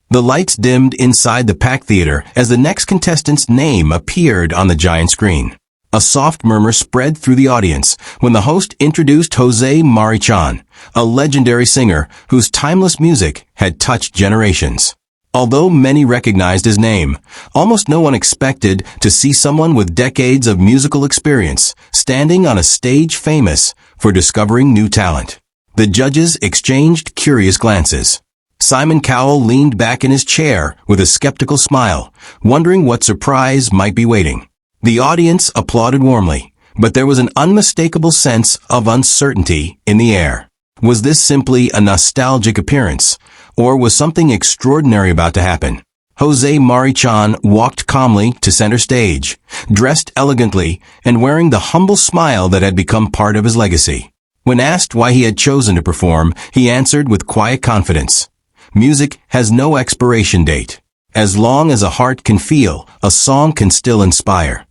The lights dimmed inside the packed theater as the next contestant's name appeared on the giant screen. A soft murmur spread through the audience when the host introduced Mari Chan, a legendary singer whose timeless music had touched generations. Although many recognized his name, almost no one expected to see someone with decades of musical experience standing on a stage famous for discovering new talent. The judges exchanged curious glances. Simon Cowell leaned back in his chair with a skeptical smile, wondering what surprise might be waiting. The audience applauded warmly, but there was an unmistakable sense of uncertainty in the air. Was this simply a nostalgic appearance, or was something extraordinary about to happen? Mari Chan walked calmly to center stage, dressed elegantly and wearing the humble smile that had become part of his legacy. When asked why he had chosen to perform, he answered with quiet confidence, "Music has no expiration date. As long as a heart can feel, a song can still inspire."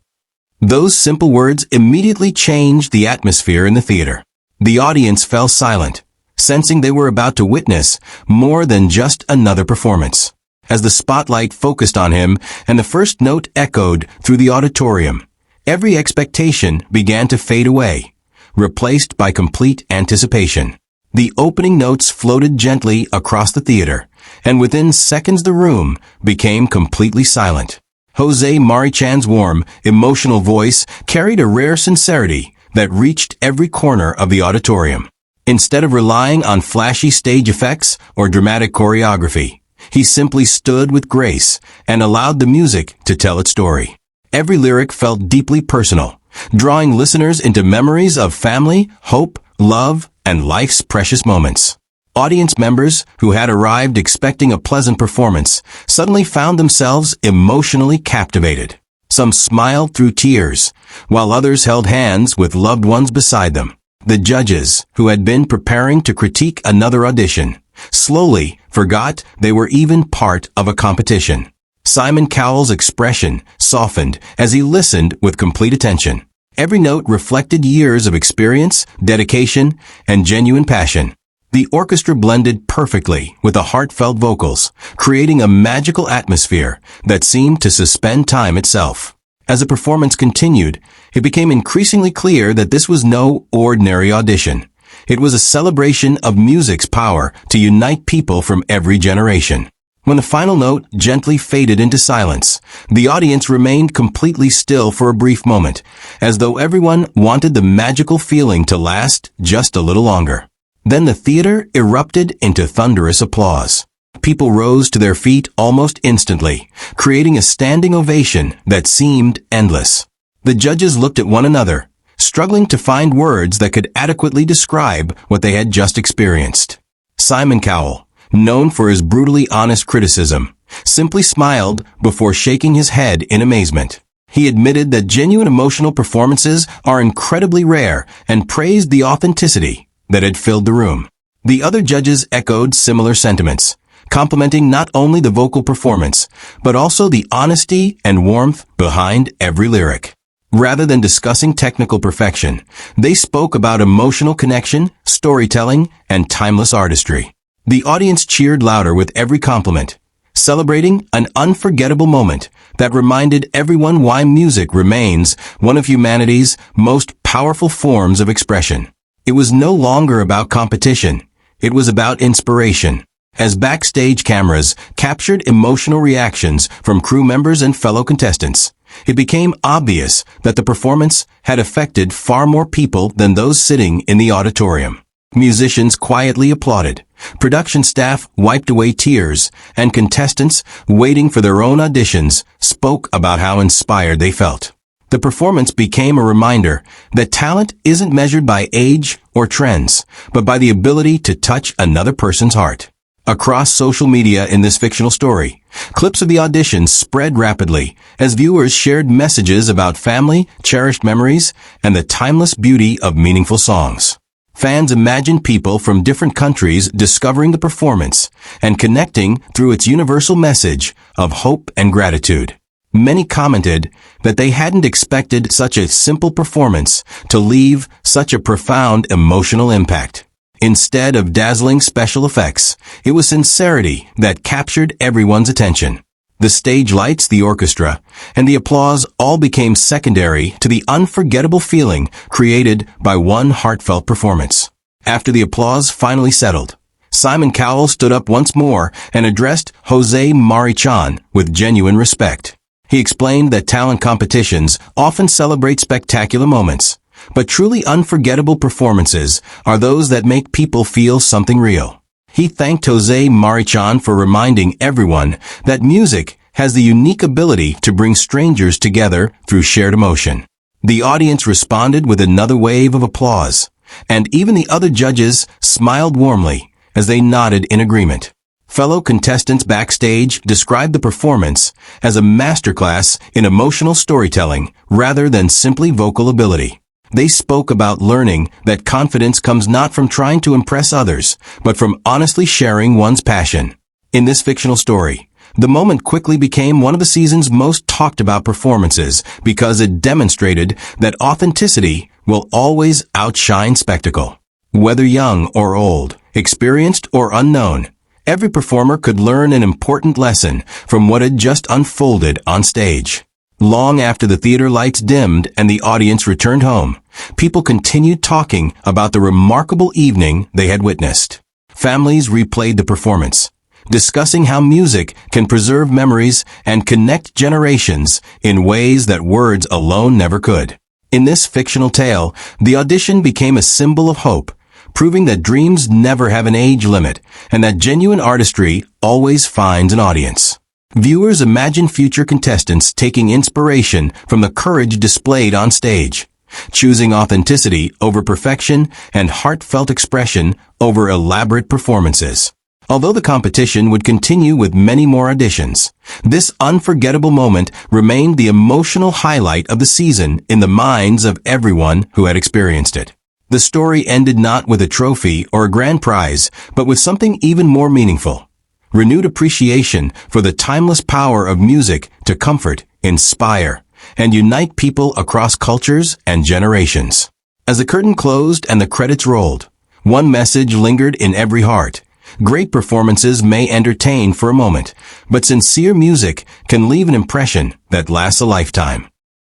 Those simple words immediately changed the atmosphere in the theater. The audience fell silent, sensing they were about to witness more than just another performance. As the spotlight focused on him and the first note echoed through the auditorium, every expectation began to fade away, replaced by complete anticipation. The opening notes floated gently across the theater, and within seconds the room became completely silent. Mari Chan's warm, emotional voice carried a rare sincerity that reached every corner of the auditorium. Instead of relying on flashy stage effects or dramatic choreography, he simply stood with grace and allowed the music to tell its story. Every lyric felt deeply personal, drawing listeners into memories of family, hope, love, and life's precious moments. Audience members who had arrived expecting a pleasant performance suddenly found themselves emotionally captivated. Some smiled through tears, while others held hands with loved ones beside them. The judges, who had been preparing to critique another audition, slowly forgot they were even part of a competition. Simon Cowell's expression softened as he listened with complete attention. Every note reflected years of experience, dedication, and genuine passion. The orchestra blended perfectly with the heartfelt vocals, creating a magical atmosphere that seemed to suspend time itself. As the performance continued, it became increasingly clear that this was no ordinary audition. It was a celebration of music's power to unite people from every generation. When the final note gently faded into silence, the audience remained completely still for a brief moment, as though everyone wanted the magical feeling to last just a little longer. Then the theater erupted into thunderous applause. People rose to their feet almost instantly, creating a standing ovation that seemed endless. The judges looked at one another, struggling to find words that could adequately describe what they had just experienced. Simon Cowell, known for his brutally honest criticism, simply smiled before shaking his head in amazement. He admitted that genuine emotional performances are incredibly rare and praised the authenticity that had filled the room. The other judges echoed similar sentiments, complimenting not only the vocal performance, but also the honesty and warmth behind every lyric. Rather than discussing technical perfection, they spoke about emotional connection, storytelling, and timeless artistry. The audience cheered louder with every compliment, celebrating an unforgettable moment that reminded everyone why music remains one of humanity's most powerful forms of expression. It was no longer about competition. It was about inspiration. As backstage cameras captured emotional reactions from crew members and fellow contestants, it became obvious that the performance had affected far more people than those sitting in the auditorium. Musicians quietly applauded, production staff wiped away tears, and contestants, waiting for their own auditions, spoke about how inspired they felt. The performance became a reminder that talent isn't measured by age or trends, but by the ability to touch another person's heart. Across social media in this fictional story, clips of the auditions spread rapidly as viewers shared messages about family, cherished memories, and the timeless beauty of meaningful songs. Fans imagined people from different countries discovering the performance and connecting through its universal message of hope and gratitude. Many commented that they hadn't expected such a simple performance to leave such a profound emotional impact. Instead of dazzling special effects, it was sincerity that captured everyone's attention. The stage lights, the orchestra, and the applause all became secondary to the unforgettable feeling created by one heartfelt performance. After the applause finally settled, Simon Cowell stood up once more and addressed Jose Mari Chan with genuine respect. He explained that talent competitions often celebrate spectacular moments, but truly unforgettable performances are those that make people feel something real. He thanked Jose Mari Chan for reminding everyone that music has the unique ability to bring strangers together through shared emotion. The audience responded with another wave of applause, and even the other judges smiled warmly as they nodded in agreement. Fellow contestants backstage described the performance as a masterclass in emotional storytelling rather than simply vocal ability. They spoke about learning that confidence comes not from trying to impress others, but from honestly sharing one's passion. In this fictional story, the moment quickly became one of the season's most talked about performances because it demonstrated that authenticity will always outshine spectacle. Whether young or old, experienced or unknown, every performer could learn an important lesson from what had just unfolded on stage. Long after the theater lights dimmed and the audience returned home, people continued talking about the remarkable evening they had witnessed. Families replayed the performance, discussing how music can preserve memories and connect generations in ways that words alone never could. In this fictional tale, the audition became a symbol of hope, proving that dreams never have an age limit and that genuine artistry always finds an audience. Viewers imagine future contestants taking inspiration from the courage displayed on stage, choosing authenticity over perfection and heartfelt expression over elaborate performances. Although the competition would continue with many more auditions, this unforgettable moment remained the emotional highlight of the season in the minds of everyone who had experienced it. The story ended not with a trophy or a grand prize, but with something even more meaningful: renewed appreciation for the timeless power of music to comfort, inspire, and unite people across cultures and generations. As the curtain closed and the credits rolled, one message lingered in every heart: great performances may entertain for a moment, but sincere music can leave an impression that lasts a lifetime.